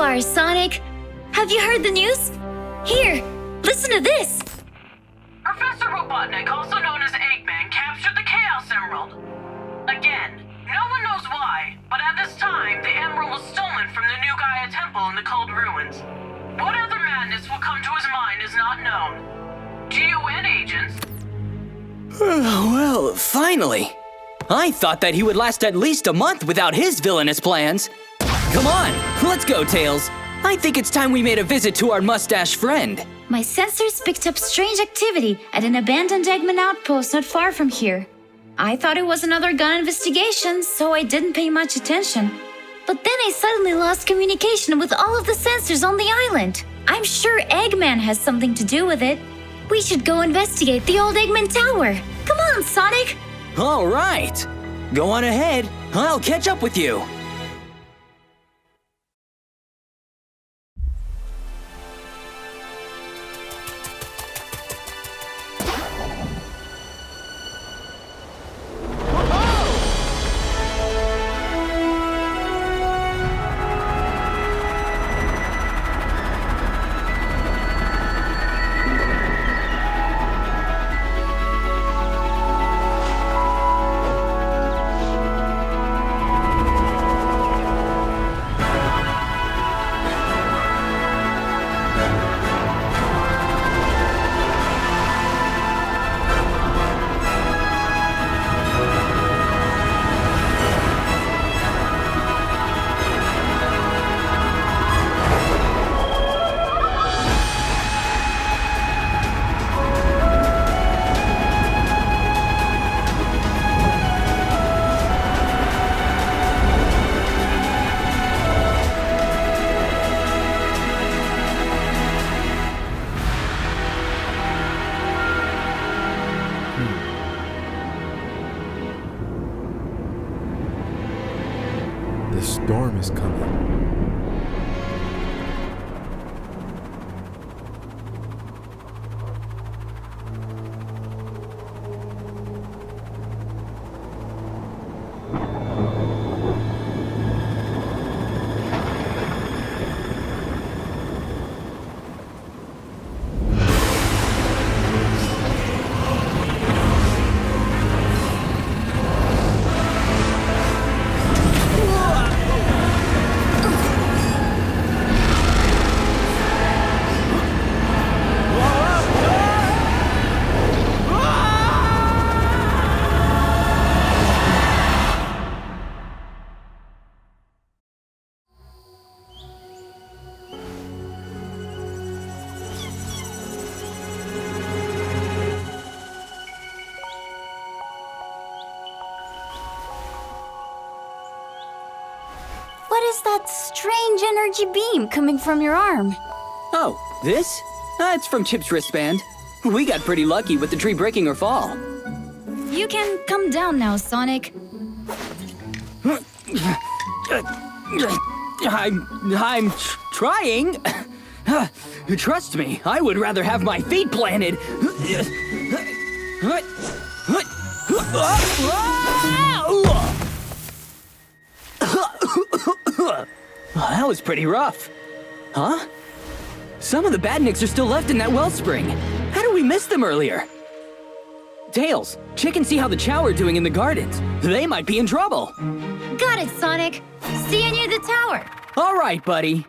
are, Sonic. Have you heard the news? Here, listen to this. Professor Robotnik, also known as Eggman, captured the Chaos Emerald. Again, no one knows why, but at this time, the emerald was stolen from the New Gaia Temple in the Cold Ruins. What other madness will come to his mind is not known. GUN agents... Well, finally. I thought that he would last at least a month without his villainous plans. Come on, let's go, Tails. I think it's time we made a visit to our mustache friend. My sensors picked up strange activity at an abandoned Eggman outpost not far from here. I thought it was another gun investigation, so I didn't pay much attention. But then I suddenly lost communication with all of the sensors on the island. I'm sure Eggman has something to do with it. We should go investigate the old Eggman Tower. Come on, Sonic! All right. Go on ahead. I'll catch up with you. The storm is coming. What is that strange energy beam coming from your arm? Oh, this? It's from Chip's wristband. We got pretty lucky with the tree breaking her fall. You can come down now, Sonic. I'm trying. Trust me, I would rather have my feet planted. That was pretty rough. Huh? Some of the badniks are still left in that wellspring. How did we miss them earlier? Tails, check and see how the Chow are doing in the gardens. They might be in trouble. Got it, Sonic. See you near the tower. All right, buddy.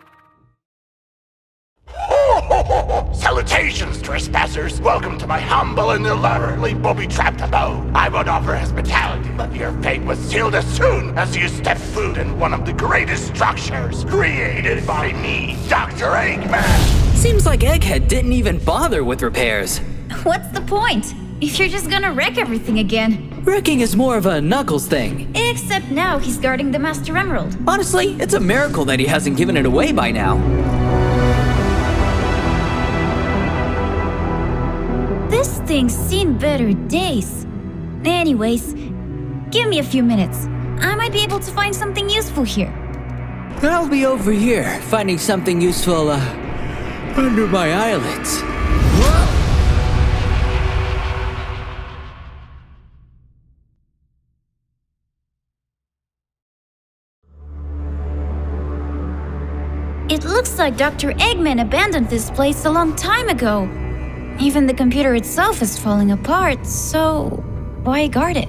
Salutations, trespassers! Welcome to my humble and elaborately booby-trapped abode. I would offer hospitality, but your fate was sealed as soon as you stepped foot in one of the greatest structures created by me, Dr. Eggman! Seems like Egghead didn't even bother with repairs. What's the point? If you're just gonna wreck everything again. Wrecking is more of a Knuckles thing. Except now he's guarding the Master Emerald. Honestly, it's a miracle that he hasn't given it away by now. This thing's seen better days. Anyways, give me a few minutes. I might be able to find something useful here. I'll be over here, finding something useful, under my eyelids. It looks like Dr. Eggman abandoned this place a long time ago. Even the computer itself is falling apart, so why guard it?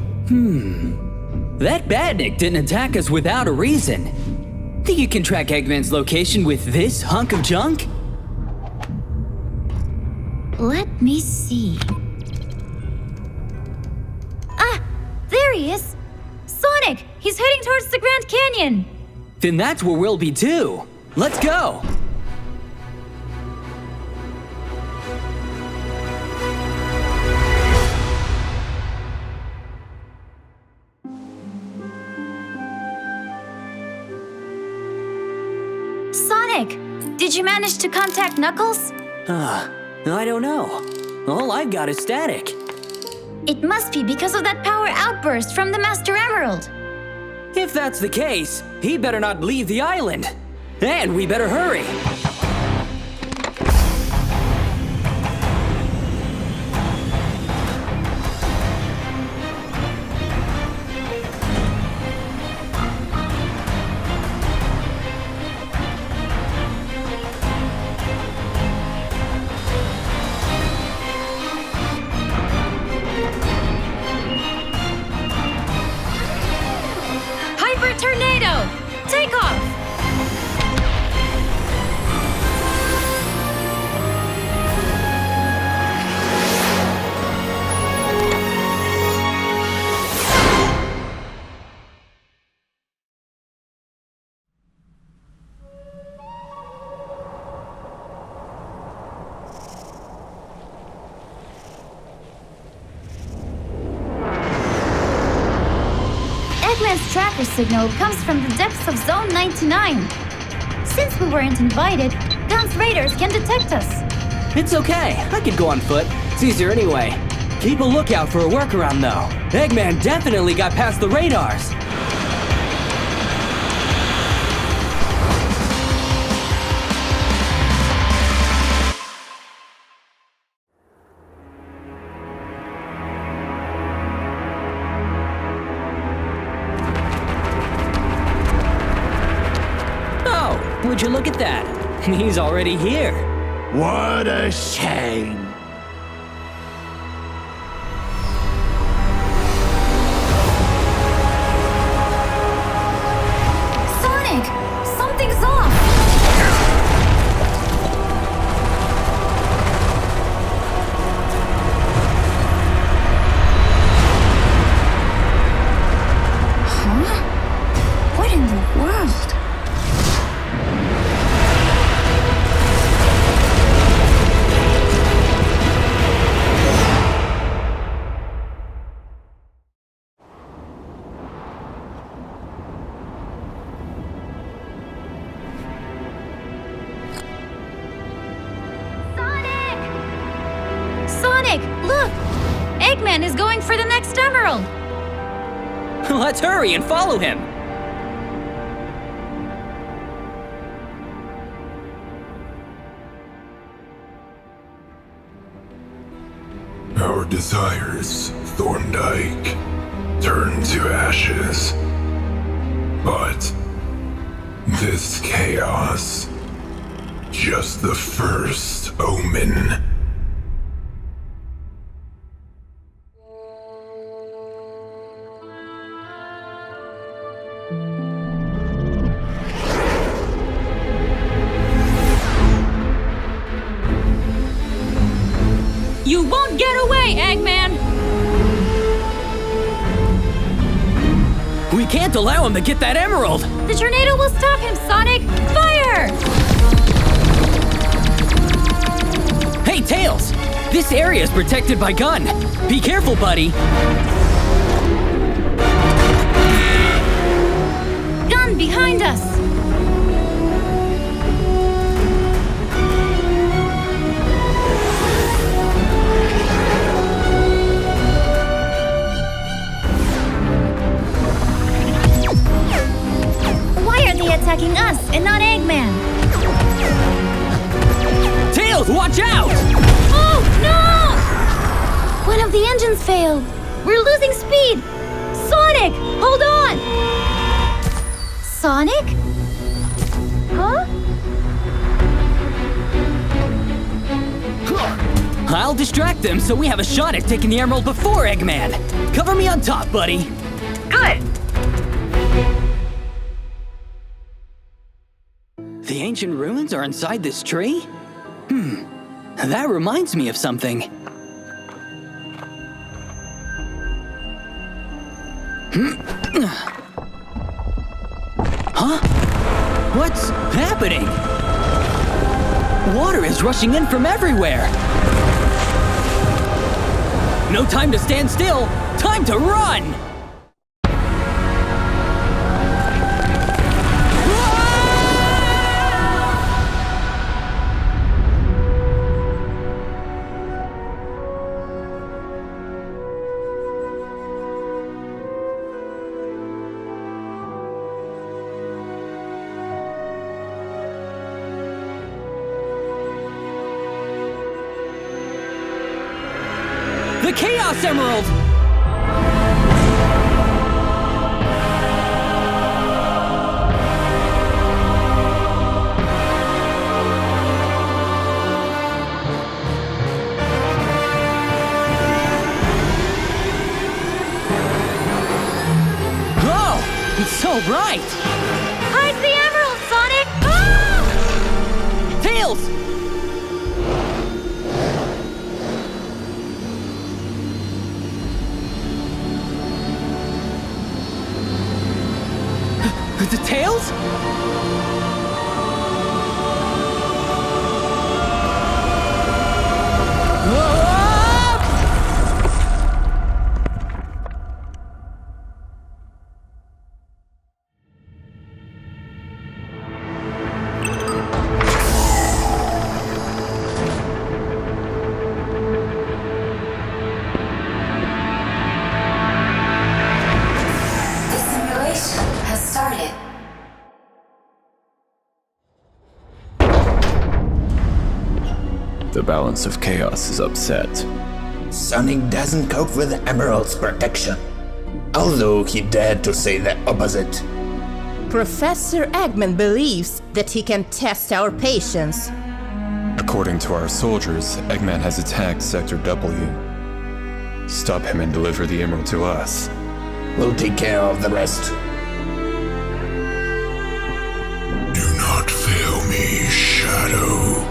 That badnik didn't attack us without a reason. Think you can track Eggman's location with this hunk of junk? Let me see. Ah, there he is! Sonic! He's heading towards the Grand Canyon! Then that's where we'll be too. Let's go! Sonic! Did you manage to contact Knuckles? I don't know. All I've got is static. It must be because of that power outburst from the Master Emerald. If that's the case, he better not leave the island. And we better hurry. Hyper Tornado! Take off! Eggman's tracker signal comes from the depths of Zone 99. Since we weren't invited, Gun's radars can detect us. It's okay. I could go on foot. It's easier anyway. Keep a lookout for a workaround, though. Eggman definitely got past the radars. Oh, would you look at that? He's already here. What a shame. Sonic! Something's off! Huh? What in the world? Sonic, look! Eggman is going for the next emerald! Let's hurry and follow him. Our desires, Thorndyke, turn to ashes. But this chaos, just the first omen. You won't get away, Eggman! We can't allow him to get that emerald. The tornado will stop him, Sonic! Fire! Hey, Tails! This area is protected by Gun. Be careful, buddy. Gun behind us! Why are they attacking us and not Eggman? Tails, watch out! Oh, no! One of the engines failed. We're losing speed. Sonic, hold on! Sonic? Huh? I'll distract them so we have a shot at taking the emerald before Eggman. Cover me on top, buddy. Good. The ancient ruins are inside this tree? That reminds me of something. Huh? What's happening? Water is rushing in from everywhere. No time to stand still. Time to run! The Chaos Emerald! Oh, it's so bright! Hide the emerald, Sonic! Ah! Tails! The Tails? The simulation has started. The balance of chaos is upset. Sonic doesn't cope with Emerald's protection, although he dared to say the opposite. Professor Eggman believes that he can test our patience. According to our soldiers, Eggman has attacked Sector W. Stop him and deliver the emerald to us. We'll take care of the rest. Do not fail me, Shadow.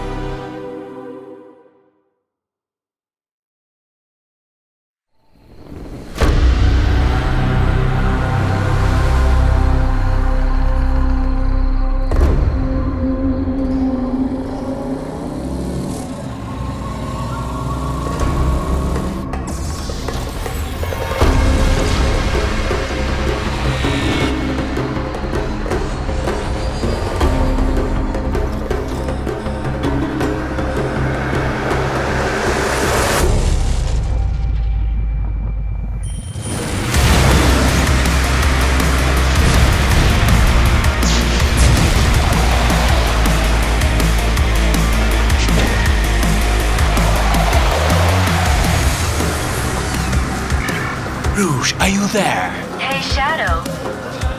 Rouge, are you there? Hey, Shadow.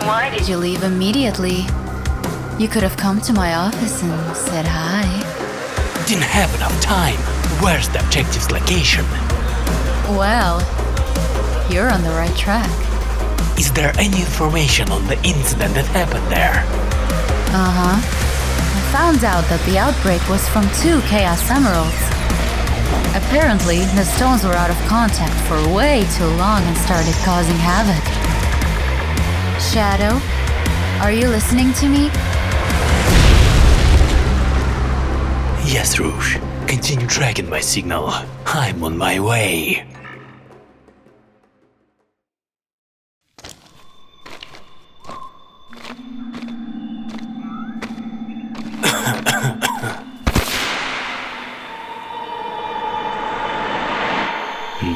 Why did you leave immediately? You could have come to my office and said hi. Didn't have enough time. Where's the objective's location? Well, you're on the right track. Is there any information on the incident that happened there? Uh-huh. I found out that the outbreak was from 2 Chaos Emeralds. Apparently, the stones were out of contact for way too long and started causing havoc. Shadow, are you listening to me? Yes, Rouge. Continue tracking my signal. I'm on my way.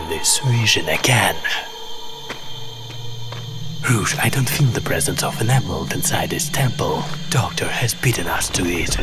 This vision again. Rouge, I don't feel the presence of an emerald inside this temple. Doctor has beaten us to it.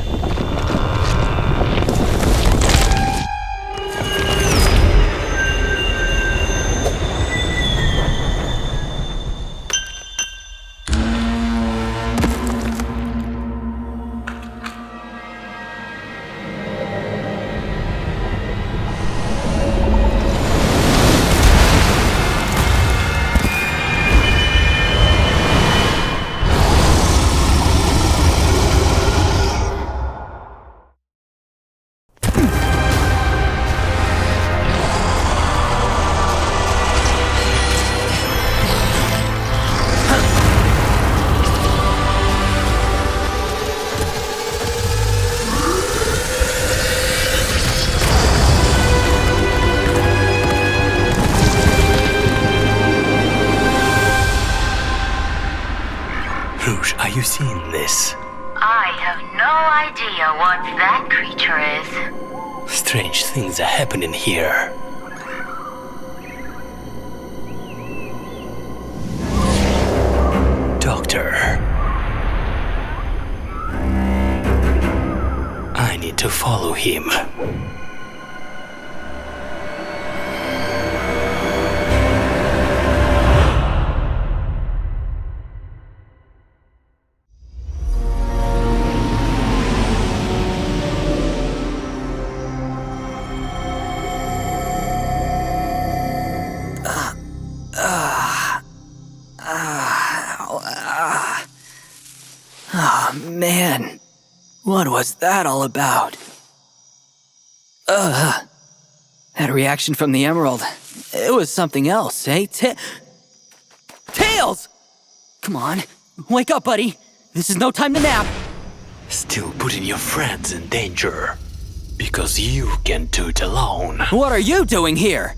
Rouge, are you seeing this? I have no idea what that creature is. Strange things are happening here. Doctor. I need to follow him. Oh, man. What was that all about? That reaction from the Emerald. It was something else, eh? Tails! Come on. Wake up, buddy. This is no time to nap. Still putting your friends in danger. Because you can't do it alone. What are you doing here?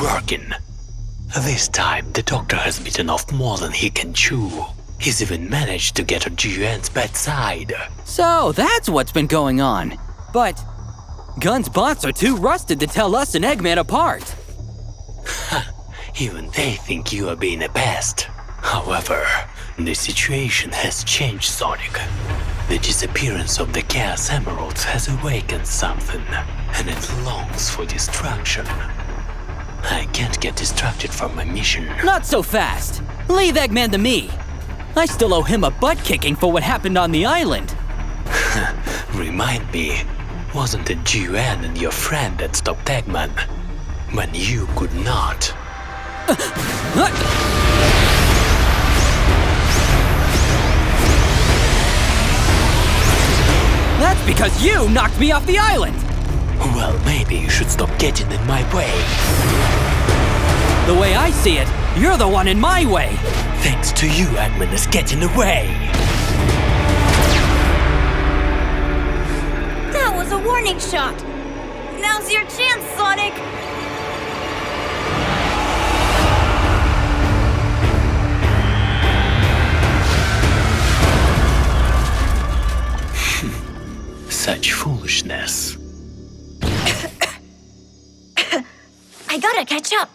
Working. This time, the doctor has bitten off more than he can chew. He's even managed to get to Jiuan's bedside. So, that's what's been going on. But Gun's bots are too rusted to tell us and Eggman apart. Even they think you are being a pest. However, the situation has changed, Sonic. The disappearance of the Chaos Emeralds has awakened something, and it longs for destruction. I can't get distracted from my mission. Not so fast. Leave Eggman to me. I still owe him a butt-kicking for what happened on the island. Remind me, wasn't it Jiuan and your friend that stopped Eggman? When you could not. That's because you knocked me off the island! Well, maybe you should stop getting in my way. The way I see it, you're the one in my way. Thanks to you, Eggman is getting away. That was a warning shot. Now's your chance, Sonic. Such foolishness. I gotta catch up.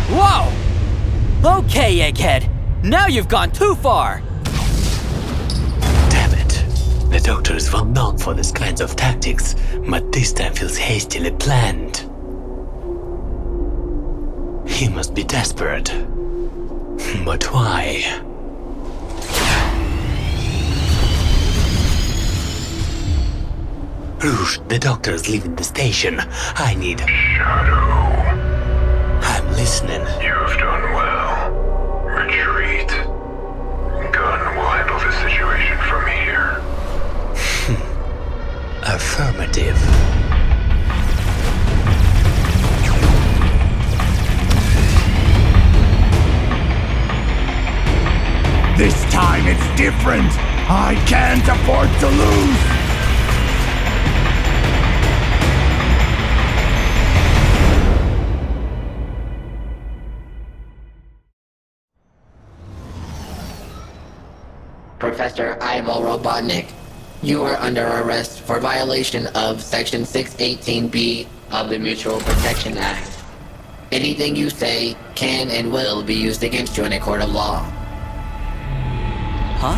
Whoa! Okay, Egghead. Now you've gone too far. Damn it. The Doctor is well known for these kinds of tactics, but this time feels hastily planned. He must be desperate. But why? Rouge, the Doctor is leaving the station. I need... Shadow. I'm listening. You've done well. Retreat. Gun will handle the situation from here. Affirmative. This time it's different. I can't afford to lose. Professor Ivo Robotnik, you are under arrest for violation of Section 618B of the Mutual Protection Act. Anything you say can and will be used against you in a court of law. Huh?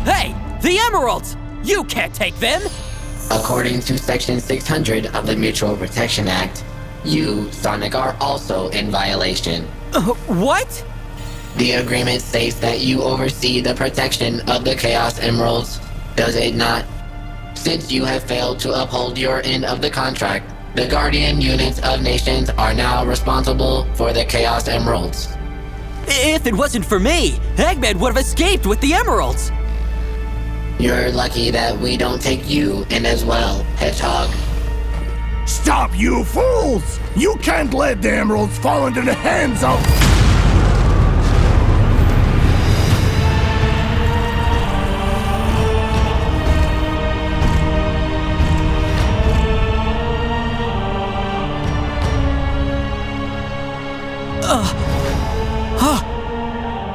Hey! The Emeralds! You can't take them! According to Section 600 of the Mutual Protection Act, you, Sonic, are also in violation. What? The agreement states that you oversee the protection of the Chaos Emeralds, does it not? Since you have failed to uphold your end of the contract, the Guardian units of nations are now responsible for the Chaos Emeralds. If it wasn't for me, Eggman would have escaped with the Emeralds! You're lucky that we don't take you in as well, Hedgehog. Stop, you fools! You can't let the emeralds fall into the hands of...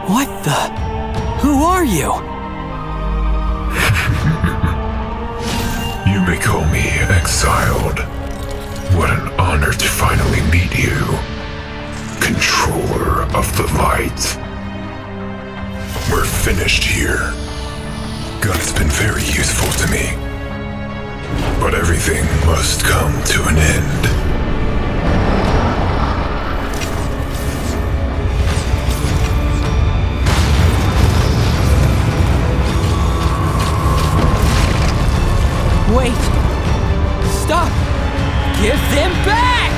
What the? Who are you? You may call me Exiled. What an honor to finally meet you. Controller of the light. We're finished here. God's been very useful to me. But everything must come to an end. Wait! Stop! Give them back!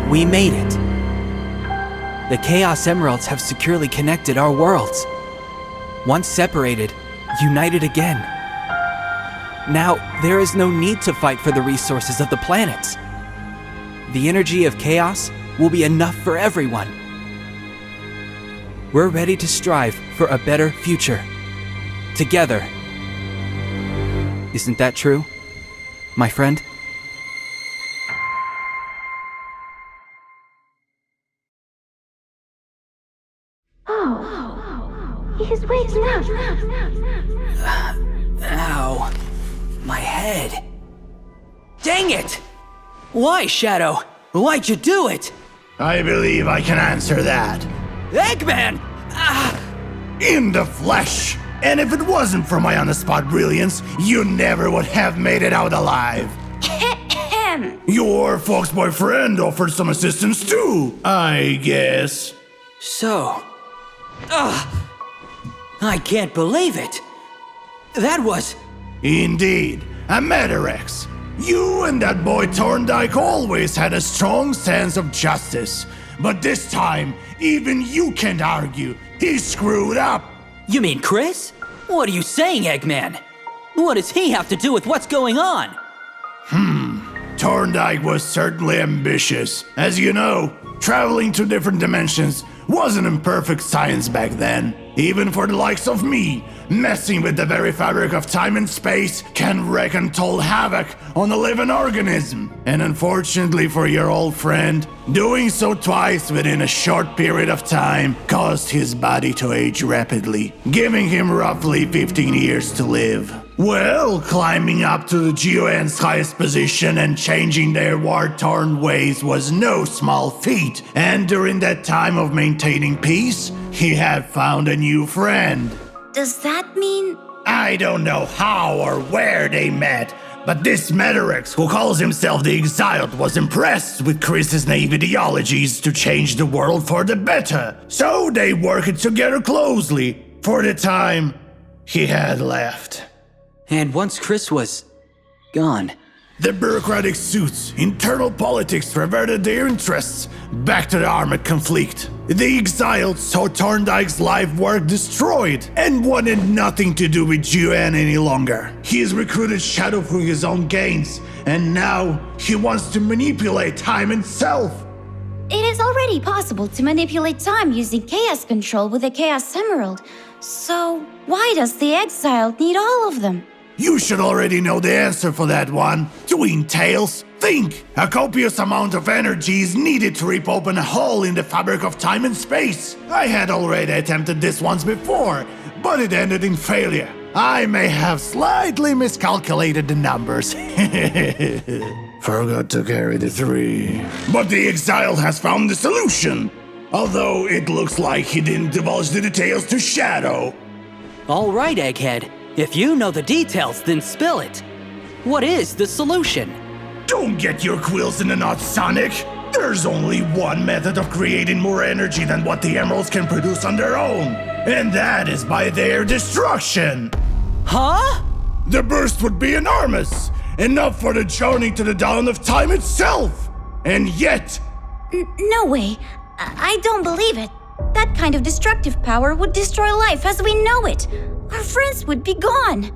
We made it. The Chaos Emeralds have securely connected our worlds. Once separated, united again. Now, there is no need to fight for the resources of the planets. The energy of chaos will be enough for everyone. We're ready to strive for a better future. Together. Isn't that true, my friend? He is waking up. Ow. My head. Dang it! Why, Shadow? Why'd you do it? I believe I can answer that. Eggman! In the flesh! And if it wasn't for my on-the-spot brilliance, you never would have made it out alive. Your folks' boyfriend offered some assistance too, I guess. So... I can't believe it! That was... Indeed, a Metarex. You and that boy Thorndike always had a strong sense of justice. But this time, even you can't argue. He screwed up. You mean Chris? What are you saying, Eggman? What does he have to do with what's going on? Thorndike was certainly ambitious. As you know, traveling to different dimensions wasn't imperfect science back then. Even for the likes of me, messing with the very fabric of time and space can wreak untold havoc on a living organism. And unfortunately for your old friend, doing so twice within a short period of time caused his body to age rapidly, giving him roughly 15 years to live. Well, climbing up to the GON's highest position and changing their war-torn ways was no small feat, and during that time of maintaining peace, he had found a new friend. Does that mean... I don't know how or where they met, but this Metarex, who calls himself the Exiled, was impressed with Chris's naive ideologies to change the world for the better. So they worked together closely for the time he had left. And once Chris was gone, the bureaucratic suits, internal politics reverted their interests back to the armored conflict. The Exiled saw Thorndyke's life work destroyed and wanted nothing to do with GON any longer. He has recruited Shadow for his own gains, and now he wants to manipulate time itself. It is already possible to manipulate time using Chaos Control with a Chaos Emerald. So why does the Exiled need all of them? You should already know the answer for that one. Twin Tails, think! A copious amount of energy is needed to rip open a hole in the fabric of time and space. I had already attempted this once before, but it ended in failure. I may have slightly miscalculated the numbers. Forgot to carry the 3. But the Exile has found the solution. Although it looks like he didn't divulge the details to Shadow. All right, Egghead. If you know the details, then spill it. What is the solution? Don't get your quills in a knot, Sonic. There's only one method of creating more energy than what the Emeralds can produce on their own. And that is by their destruction. Huh? The burst would be enormous. Enough for the journey to the dawn of time itself. And yet... No way. I don't believe it. That kind of destructive power would destroy life as we know it. Our friends would be gone.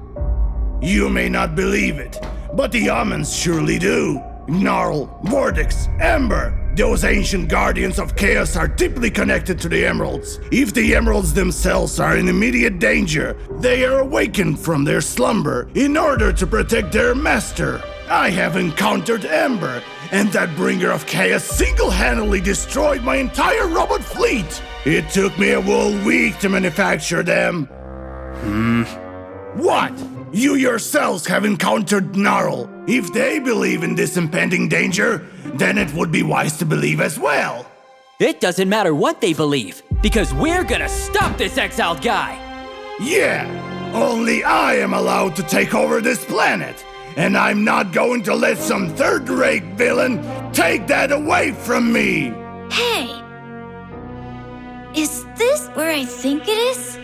You may not believe it, but the Omens surely do. Gnarl, Vortex, Ember, those ancient guardians of chaos are deeply connected to the Emeralds. If the Emeralds themselves are in immediate danger, they are awakened from their slumber in order to protect their master. I have encountered Ember, and that bringer of chaos single-handedly destroyed my entire robot fleet. It took me a whole week to manufacture them. What? You yourselves have encountered Gnarl. If they believe in this impending danger, then it would be wise to believe as well. It doesn't matter what they believe, because we're gonna stop this exiled guy! Yeah, only I am allowed to take over this planet, and I'm not going to let some third-rate villain take that away from me! Hey! Is this where I think it is?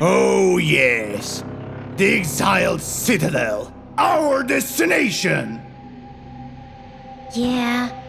Oh yes, the Exiled Citadel, our destination! Yeah.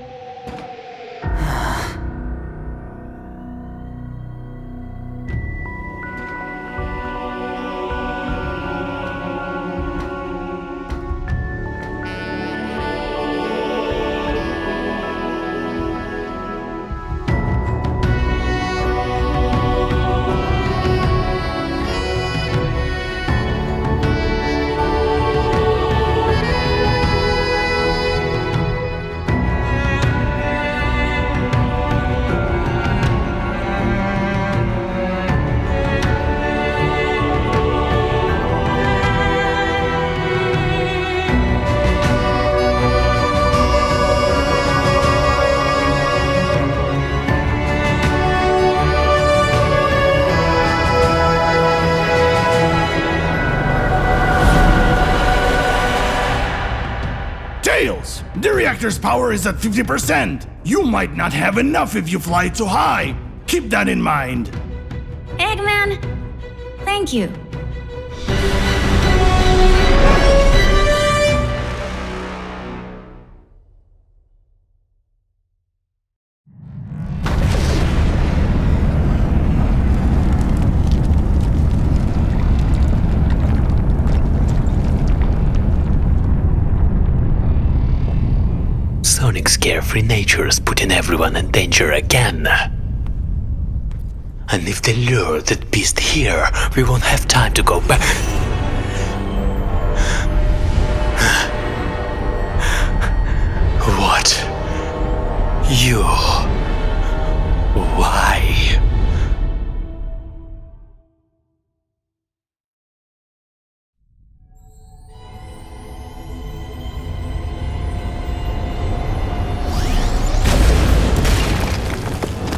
The reactor's power is at 50%. You might not have enough if you fly too high. Keep that in mind. Eggman, thank you. Sonic scared carefree nature is putting everyone in danger again. And if they lure that beast here, we won't have time to go back. What? You? Why?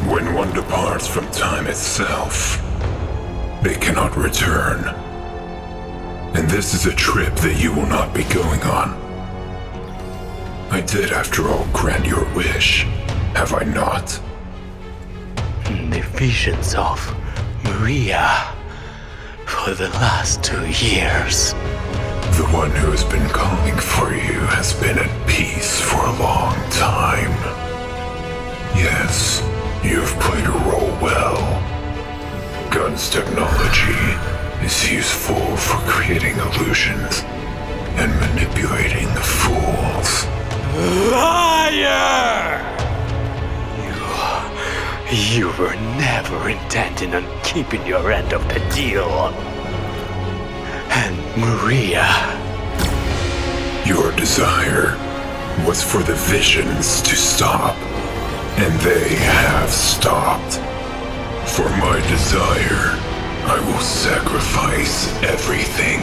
When one departs from time itself, they cannot return. And this is a trip that you will not be going on. I did, after all, grant your wish, have I not? The visions of Maria for the last 2 years. The one who has been calling for you has been at peace for a long time. Yes, you have played a role well. Gun's technology is useful for creating illusions and manipulating the fools. Liar! You were never intending on keeping your end of the deal. And Maria... Your desire was for the visions to stop, and they have stopped. For my desire, I will sacrifice everything,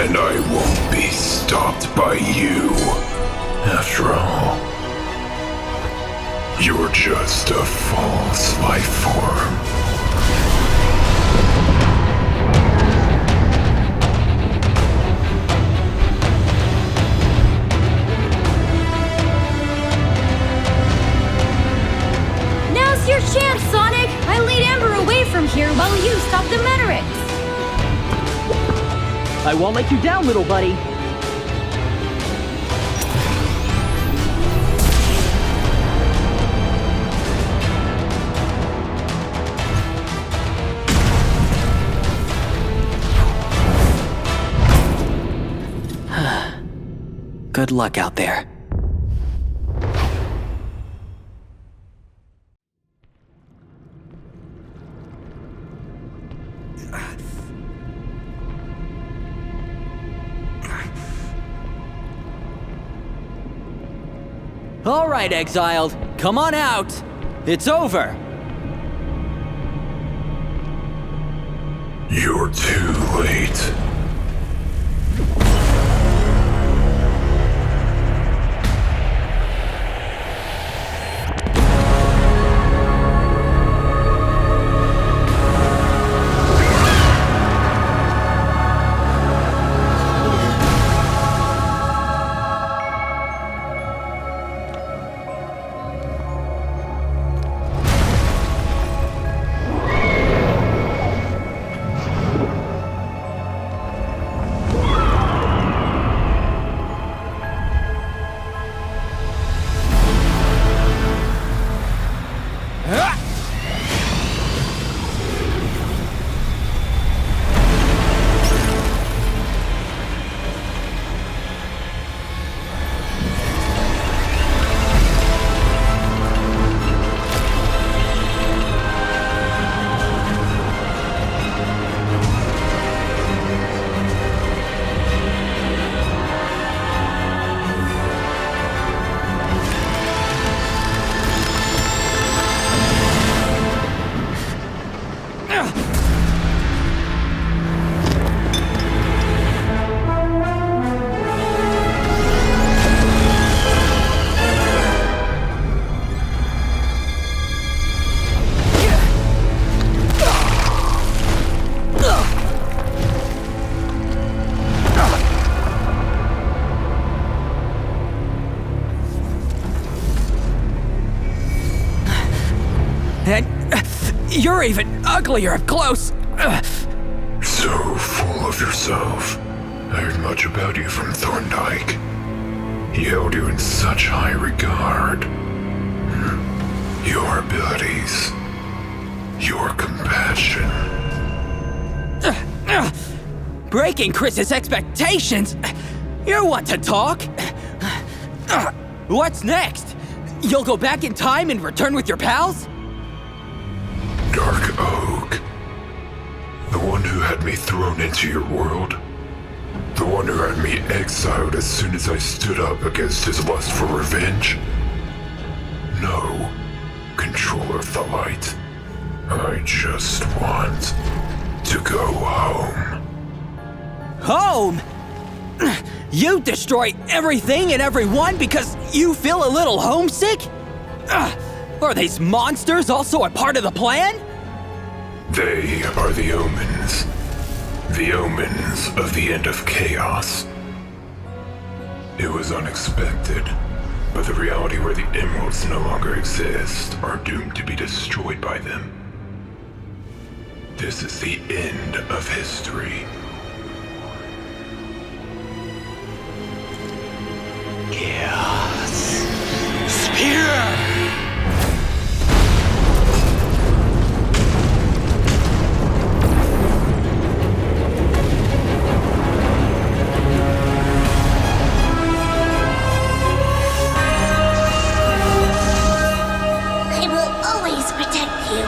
and I won't be stopped by you. After all, you're just a false life form. Now's your chance, Sonic! I lead Amber away from here while you stop the Menerics! I won't let you down, little buddy. Good luck out there. All right, Exiled. Come on out. It's over. You're too late. You're even uglier up close. So full of yourself. I heard much about you from Thorndyke. He held you in such high regard. Your abilities, your compassion. Breaking Chris's expectations? You're one to talk. What's next? You'll go back in time and return with your pals? Dark Oak. The one who had me thrown into your world. The one who had me exiled as soon as I stood up against his lust for revenge. No, Controller of the Light. I just want to go home. Home? You destroy everything and everyone because you feel a little homesick? Are these monsters also a part of the plan? They are the Omens. The Omens of the end of chaos. It was unexpected, but the reality where the Emeralds no longer exist are doomed to be destroyed by them. This is the end of history. Chaos Spear! I will always protect you.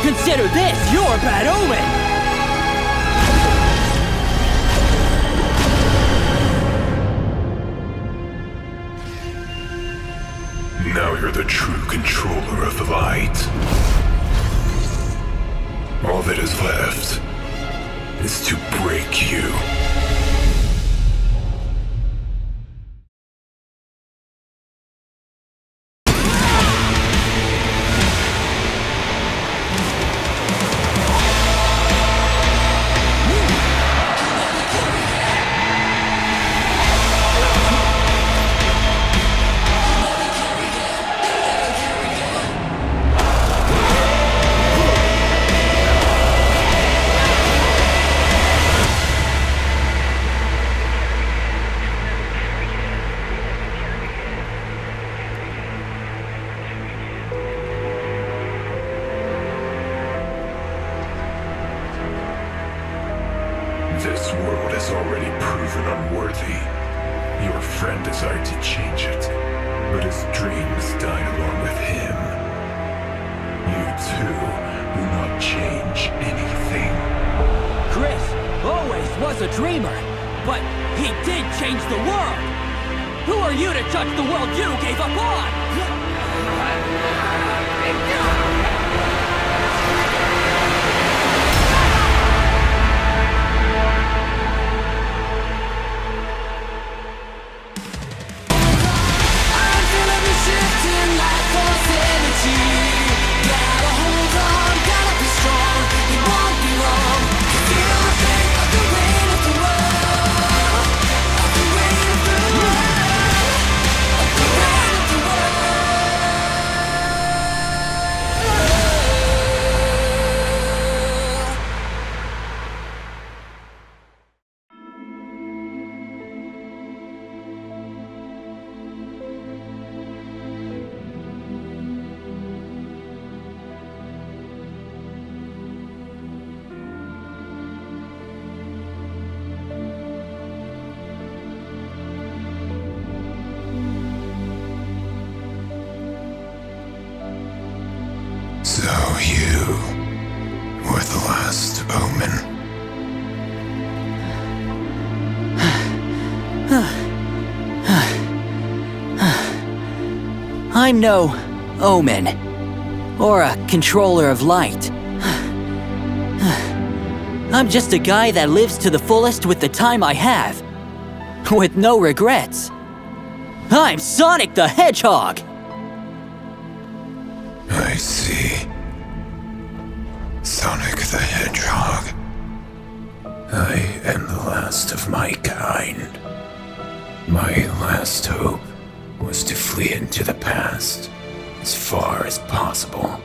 Consider this your bad omen! Now you're the true controller of the light. All that is left is to break you. This world has already proven unworthy. Your friend desired to change it, but his dreams died along with him. You too will not change anything. Chris always was a dreamer, but he did change the world! Who are you to judge the world you gave up on? So you were the Last Omen. I'm no Omen, or a controller of light. I'm just a guy that lives to the fullest with the time I have, with no regrets. I'm Sonic the Hedgehog! I see. Sonic the Hedgehog. I am the last of my kind. My last hope was to flee into the past as far as possible.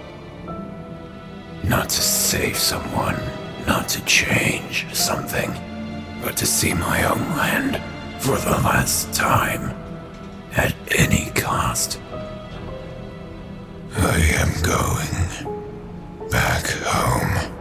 Not to save someone, not to change something, but to see my own land for the last time, at any cost. I am going back home.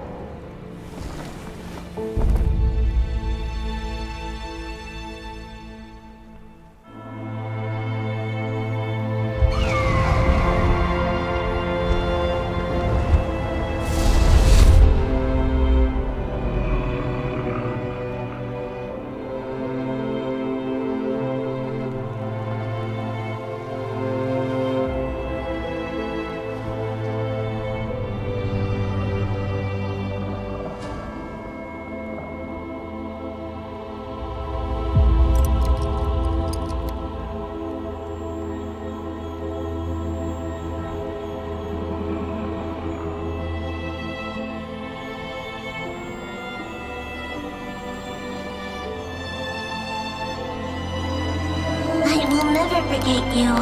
never forget you.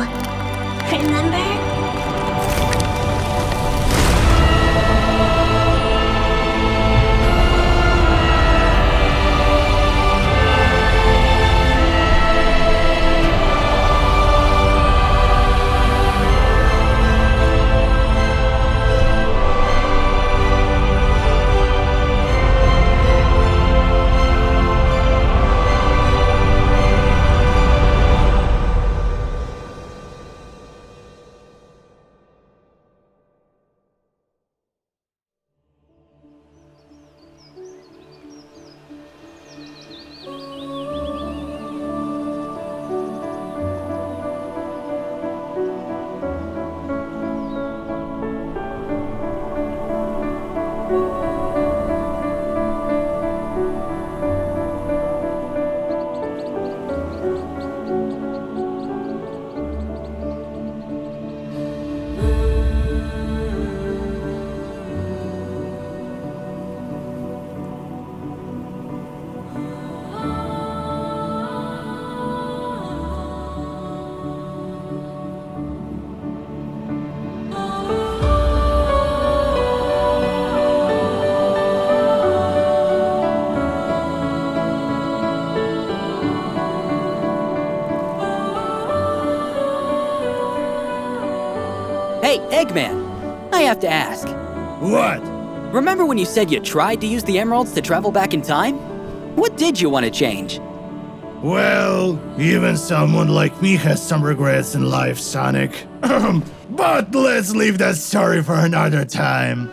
Remember? Hey, Eggman! I have to ask. What? Remember when you said you tried to use the emeralds to travel back in time? What did you want to change? Well, even someone like me has some regrets in life, Sonic. But let's leave that story for another time.